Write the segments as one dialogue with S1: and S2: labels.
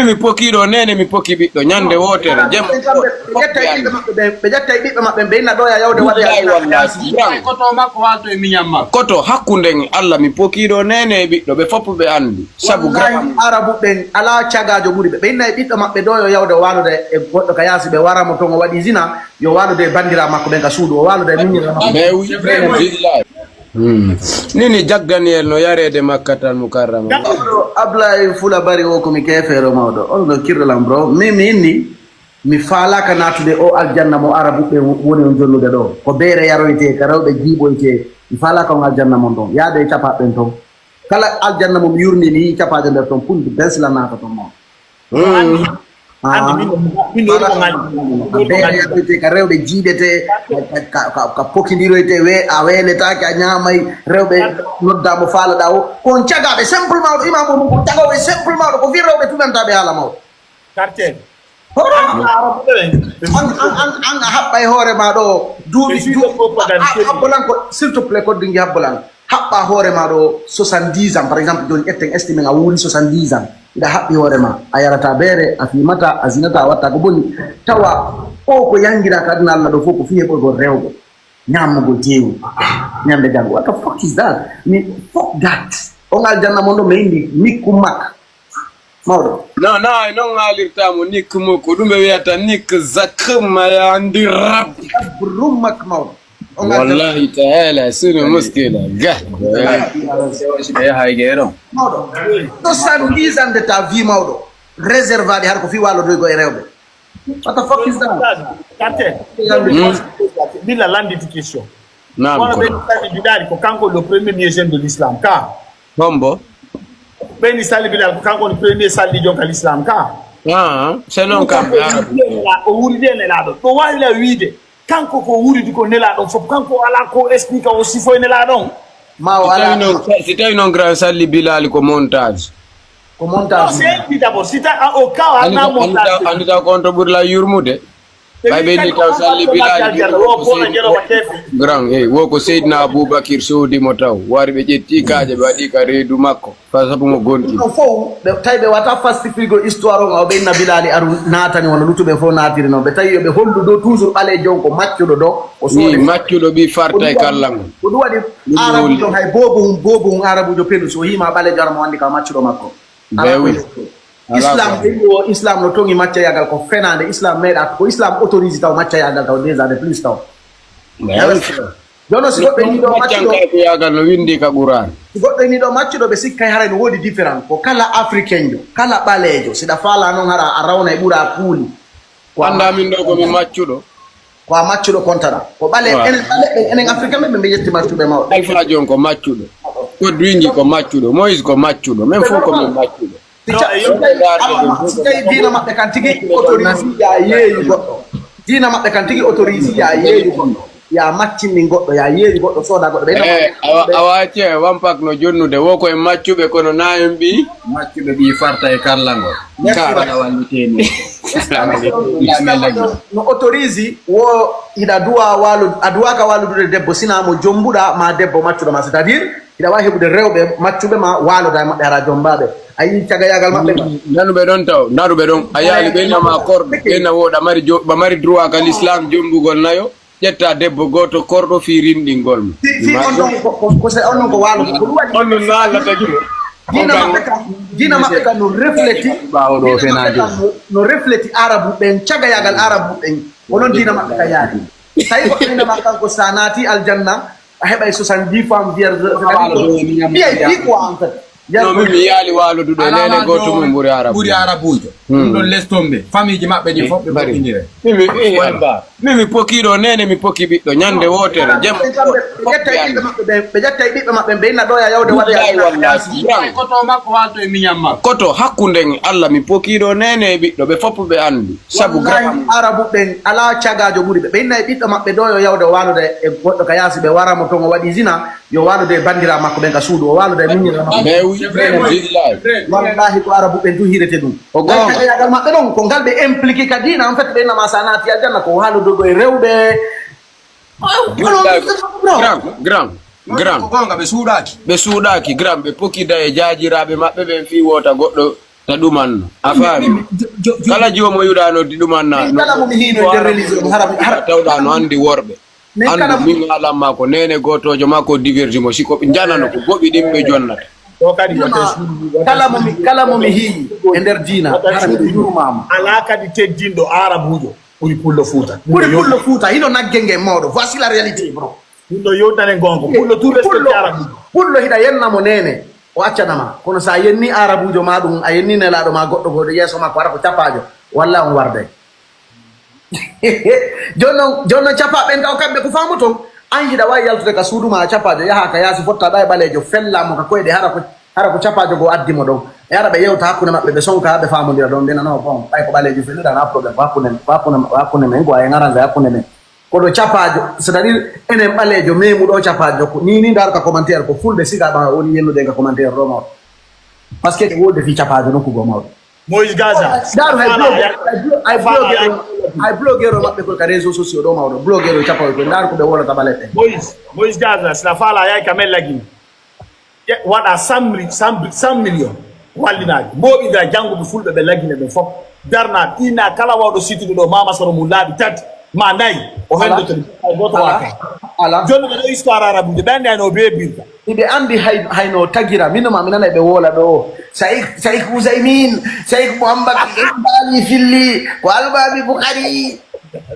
S1: mi pokiɗo nene mi poki ɓiɗɗo ñande wotere jemma
S2: ɓe ƴetta e ɓiɓɓe maɓɓe ɓe inna ɗo ya yawde waɗa
S3: koto makko walto e miñam makko
S1: koto hakkunden Allah mi pokiɗo nene e ɓiɗɗo ɓe fof ɓe andi sabu
S2: arabu ɓen ala cagajo ɓuuri ɓe inna e ɓiɗɗo maɓɓe ɗo yo yawde walude e goɗɗo ka yaasi ɓe waramo toon o waɗi zina yo walude e bandira makko ɓen ka suudu o walude e miñira makko
S1: nini Jack Daniel no yarede Makkatal Mukarrama
S2: Ablaye Fula bari o komi kefeero mawɗo on no kirɗolam bro min mi inni mi faalaka natude o aljanna mo arabu ɓe woni on jonnude ɗo ko beere yaroyte ka rewɓe jiiɓoyte mi faalaka on aljanna mon ɗon yaade e capaɓen toon kala aljanna mo mi yurni mi yi capaɗe nder toon punde bensla naata toon mo beere yaroyte ka rewɓe jiiɗete ka pokidiroyte a weeletake a ñaamay rewɓe noddamo faalaɗa o kon cagaɓe simple mawɗo imamo mum ko cagaɓe simple mawɗo ko fi rewɓe tunantaɓe haala mawɗo
S3: quartier
S2: an a haɓɓa e hoore ma ɗo duuɓi habbolanko s'il te plaît koddingi habbolan haɓɓa hoore ma ɗo 70 ans par exemple joni ƴetten estime a wuuri 70 ans ida haɓɓi hoore ma a yarata beere a fimata a zinata a watta ko bonni tawa o ko yangira ka aduna Allah ɗo fof ko fi heɓoygol rewɓe ñammugol teewu ñande janngo what the fuck is that mi fuck that on aljanna mon ɗo mi indi mikku mak mawɗo
S1: non non haalirtamo Nick Moko ɗum ɓe wiyata Nick Zakmayandi rab
S2: rummak mawɗo
S1: wallahi taala sino muskila ga haygeɗo
S2: mawɗo 70 ans de ta vie mawɗo réservade har ko fi walodoygo e rewɓe what the fuck is that
S3: quartier bila landiti question
S1: nam
S3: wono ɓe sali bidari ko kanko le premier jeune de l'islam ka
S1: bombo
S3: ɓeni sali bidari ko kanko le premier salli jonka l'islam ka
S1: c'est non kam
S3: o wuridi e nelaɗo ɗo wawila wiide kanko ko wuridi ko nelaɗon fof kanko ala ko explique o sifo e nelaɗon
S1: si tawi noon grand salli Bilali ko montage
S2: ko montage
S3: c'est d'abord si ta au cas ana montage
S1: andita kon to ɓurla yurmude ɓay ɓeyni taw salli Bilali grand wo ko Seydina Aboubakir soodimo taw wari ɓe ƴetti kaaje ɓe waɗi ka reedu makko fa sabu mo gonɗi
S2: ɗo fof ɓe tawi ɓe wata fastifrigo histoire o ɓe inna Bilali aru natani wono lutuɓe fof natiri noon ɓe tawi yoɓe hollu ɗo toujours ɓalejon ko maccuɗo ɗo
S1: ni maccuɗo ɓi farta e kallango
S2: ko ɗum waɗi arabujo hay bobo hum arabujo pelu so yima ɓalejo aramo andi ka maccuɗo makko islam o islam no tongi maccayagal ko fenade islam meeɗa ko islam autorise taw maccayagal taw déjà de plus taw jono si goɗɗo ni ɗo
S1: maccuɗoyagal no windi ka Qur'an
S2: si goɗɗo ni ɗo maccuɗo ɓe sikkay haray no woodi différent ko kala africain jo kala ɓalejo siɗa faala noon hara a rawna e ɓuura kuuli
S1: ko anda min ɗo komi maccuɗo
S2: ko a maccuɗo kontata ko ɓale enen africain ɓe ɓe yetti maccuɓe mawɗo
S1: Alpha Jon ko maccuɗo Kodwingi ko maccuɗo Moïse ko maccuɗo même fof ko min maccuɗo
S2: si tawi diina maɓɓe kan tigi autorise ya yeeyu goɗɗo diina maɓɓe kan tigi autorise ya yeeyu goɗɗo ya maccinni goɗɗo ya yeeyu goɗɗo sooda goɗɗo
S1: a wacce wampak no jonnude wo koye maccuɓe kono na en ɓi maccuɓe ɓi farta e karlangol kaɗa walliteni
S2: no autorise wo hiɗa duwa walu a duwaka waludude debbo sinamo jombuɗa ma debbo maccuɗo ma c'est à dire hiɗa wawi heɓude rewɓe maccuɓe ma waloda e maɓɓe hara jombaɓe a yi cagayagal maɓɓe
S1: nanuɓe ɗon taw nanuɓe ɗon a yaali ɓeynama korɗo ɓeyna woɗa ɓa mari droit ka l'islam jombugol nayo ƴetta debbo goto korɗo fi rinɗingol mo
S2: fi on ɗon ko se on ɗon ko walo ko ɗum waɗi
S1: on non no Allah tagimo
S2: dina maɓɓe kan no refléti ɓawoɗo fenajo no refléti arabu ɓen cagayagal arabu ɓen onon dina maɓɓe ka yaadi tawi goɗɗo inama kanko sa naati aljanna a heɓay 70 femmes vierge ɓiyay fi quoi en fait
S1: non min mi yaali waaloduɗo e lele goto mum ɓuri
S4: arabujo ɗum ɗon les tombe famille ji maɓɓe ɗi fof ɓe moƴƴindire
S1: min mi pokiɗo nene mi poki ɓiɗɗo ñande wotere jemma
S2: ɓe ƴetta e ɓiɓɓe maɓɓe ɓe inna ɗo ya yawde waɗa
S3: koto makko walto e miñam makko
S1: koto hakkunden Allah mi pokiɗo nene e ɓiɗɗo ɓe fof ɓe andi sabu
S2: arabu ɓen ala cagajo ɓuuri ɓe inna e ɓiɗɗo maɓɓe ɗo yo yawde walude e goɗɗo ka yaasi ɓe waramo toon o waɗi zina yo walude e bandira makko ɓen ka suudu o walude e miñira makko wallahi ko arabu ɓen du hirete ɗum yagal maɓɓe ɗon ko ngal ɓe impliqué ka dina en fait ɓe nama sa naati aljanna ko haludoɗo e rewɓe
S4: grand ɓe suuɗaki
S1: ɓe suuɗaki grand ɓe pokida e jajiraɓe maɓɓe ɓen fi wota goɗɗo taduman afami kala jomo yudano didumanna
S2: kala mo mi hino der religion har
S1: tawdano andi worbe andu min ala mako nene gotojo mako diverge mo siko be janano ko gobi dimbe jonnata
S3: to kadi
S2: kala mo mi hi e der dina har mi yurmama
S3: ala kadi teddindo arabujo puri pullo futa
S2: hino naggenge modo voici la réalité bro
S3: pullo yotane gongo pullo tout respecte arabujo
S2: pullo hida yenna mo nene o accanama kono sa yenni arabujo ma dum a yenni nelaɗo ma goɗɗo goɗo yeeso makko wara ko capajo walla on warde jonnon capaɓen taw kamɓe ko famo ton an yiɗa wawi yaltude ka suuduma a capajo yaha ka yaasi fottaɗa e ɓalejo fellamo ka koyɗe hara ko capajo go addimo ɗon e ara ɓe yewta hakkude maɓɓe ɓe sonka ɓe famodira ɗon mbina non bon ɓay ko ɓalejo felliɗana probléme hakkude men go en arrange hakkude men koɗo capajo c'est à dire enen ɓalejo memuɗo capajo ko ni ndar ka commentaire ko fulɓe siga ɓa woni yennude ka commentaire ɗo mawɗo par ce que wode fi capajo nokkugo mawɗo
S3: Moïse Gaza
S2: daru hay blogueur maɓɓe koy ka réseau sociaux ɗo mawɗo blogueur o capajo koy ndar ko ɓe wolata ɓaleɗe
S3: Moïse Gaza sila fala yay ka men lagini waɗa 100 millions wallinaɓe moɓida jannguɓe fulɓe ɓe lagine ɓe fof darnaɓe ina kala wawɗo sittude ɗo mama soro mum laaɓi tati ma nayi o hendoto goto waka
S2: ala
S3: joni ɓeɗo histoire arabude ɓe andi hayno be birta
S2: iɓe andi hayno tagira minoma mi nana ɓe wola ɗo saik ousaymin saik mouhammad bali filli ko albabi boukari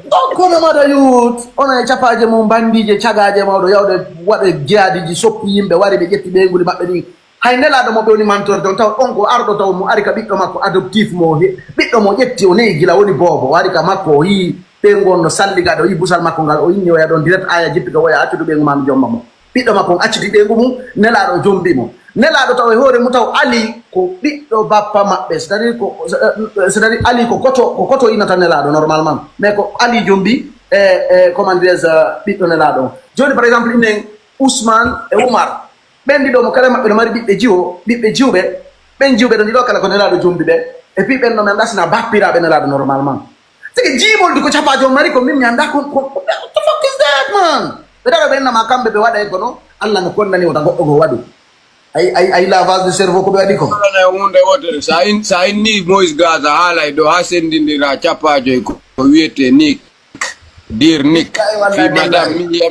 S2: ɗon kono maɗa yut ona e capaje mum bandije cagaje mawɗo yawde waɗa jeyadiji soppi yimɓe wari ɓe ƴetti ɓeyguli maɓɓe ɗi hay nelaɗo mo ɓe woni mantorde on taw on ko arɗo taw mo ari ka ɓiɗɗo makko adoptif mo ɓiɗɗo mo ƴetti o neyi gila woni boobo o ari ka makko o yii ɓeygu no salligaɗo o yi busal makko ngal o inni o ya ɗon direct aya jippika woya accude ɓeygu mami jomma mo ɓiɗɗo makko on acciti ɓeygu mum nelaɗo jombi mo nelaɗo taw e hoore mum taw ali ko ɓiɗɗo bappa maɓɓe c'est à dire ali ko koto innata nelaɗo normalement mais ko ali jombi comment dirais ɓiɗɗo nelaɗo on joni par exemple inen ousmane e oumar ɓen ɗiɗo mo kala maɓɓe no mari ɓiɓɓe jiwɓe ɓen jiwɓe ɗo ɗiɗo kala ko nelaɗo jombi ɓe et puis ɓen no men ɗasina bappiraɓe nelaɗo normalement tigi jiiɓolde ko capajo mari ko min mi anda ko what the fuck is that man ɓe ɗaɗa ɓe innama kamɓe ɓe waɗa e kono allah no konnani wota goɗɗo go waɗi ay lavage de cerveau ko ɓe waɗi ko
S1: hunde wotere sa inni Moïse Gaza haalay ɗo ha sendidira capajo ko wiyete nik dir nik fi madame miya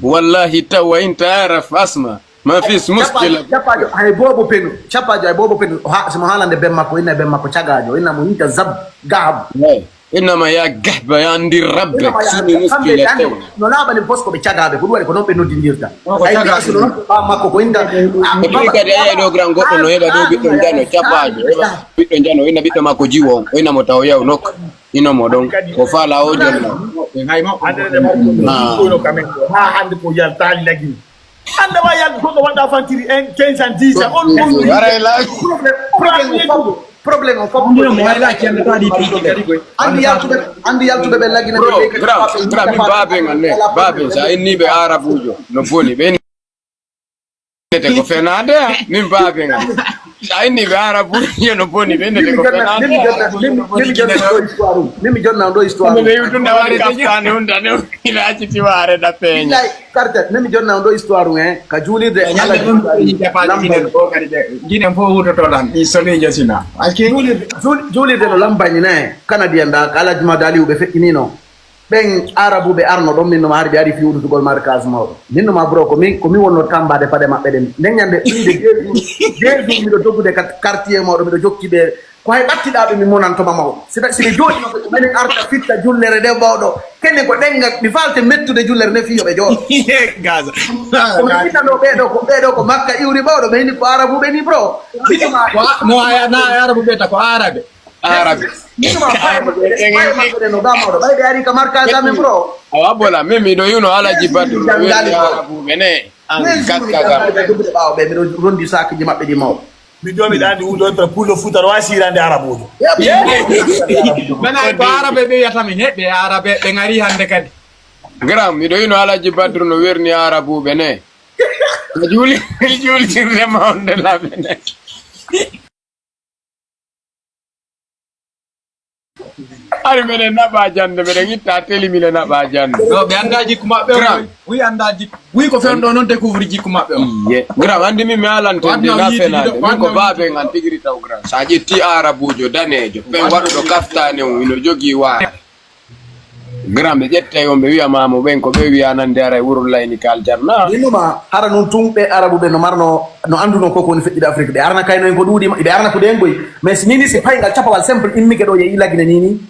S1: wallahi tawa inta araf asma ma fis muskila
S2: capajo hay bobo penu somo haalande ben makko inna ben makko cagajo inna mo yita zab gahab
S1: innama ya gahba ya ndir rabbe sini muskila tew
S2: no laɓani posko ɓe cagaɓe ko ɗum waɗi ko noon ɓe noddidirta ɓa makko ko inda
S1: kadi aye ɗo gran goɗɗo no heɓa ɗo ɓiɗɗo jano capajo heɓa ɓiɗɗo jano o inna ɓiɗɗo makko jiwo on o innamo taw yaw nokka inomo ɗon o faala o jonna
S3: ha hande ko yaltali lagini anda wa yal goɗɗo waɗa fantiri 15 ans 10 ans on
S2: probléme o fof andi yaltuɓe ɓe lagina
S1: gra min babe ngal ne babe sa inniɓe arabujo no boni ɓe nete ko fenade min babe ngal sa inniɓe arabujo no boni ɓe nete ko fenade
S2: mimi jonna ɗo histoire
S1: ɓe yutunde wari kaftane hundane ila acciti ware da peña
S2: carte mimi jonna ɗo histoire en ka juulirde
S4: guinen fof wutotoɗan ɗi solijo sina
S2: juulirde no lambagne ne canadien ɗa ka alaji ma daliw ɓe feƴƴinino ɓen arabuɓe arno ɗon minnoma hari ɓe ari fi wudutugol marquage mawɗo minnoma bro ko mi wonno tambade paɗe maɓɓe ɗen nden ñande ɓinde jeeɗum miɗo doggude quartier mawɗo miɗo jokki ɓe ko hay ɓattiɗaɓe mi monantoma mawɗo siɗi jooɗino minen arta fitta jullere nde mawɗo kenne ko ɗenga mi falte mettude jullere nde fiyoɓe jooɗo
S4: gaza
S2: innano ɓeɗo ko makka iwri mawɗo ɓe hini ko arabuɓe ni bro
S4: no na arabuɓe ta ko arabe
S2: no gamawɗo ɓayɓe ari ka marquage amen bro
S1: awa bola min miɗo yuno alaji badru arabuɓe ne an gaskaga
S2: ɓawo ɓe miɗo rondi sakiji maɓɓe ɗi mawɗo
S3: mi jomi ɗandi wuɗo pullo futaro wa sirande arabujo
S4: mana ko arabe ɓe wiyatami heɓɓe arabe ɓe gari hande kadi
S1: gram miɗo yuno alaji badru no werni arabuɓe ne julirde mawde laɓe ne Ari mene naba jande mene ngitta teli mile naba jande.
S4: No be anda jikku mabbe on. Wi anda jikku. Wi ko fen do non découvrir jikku mabbe on.
S1: Ye. Gram andi mi alantende na fenade. Mi ko babe ngan tigiri taw gram. Sa jetti arabujo danejo. Pen wadu do kaftane on ino jogi wa. Gram be jetta yombe wiya mamo ben ko be wiya nan dara wurul layni kal jarna.
S2: Inuma hara non tumbe arabu be no marno no anduno ko woni feddi Afrique be arna kayno en ko dudi be arna ko den goy mais nini se pay ngal chapawal simple immike do ye ilagine nini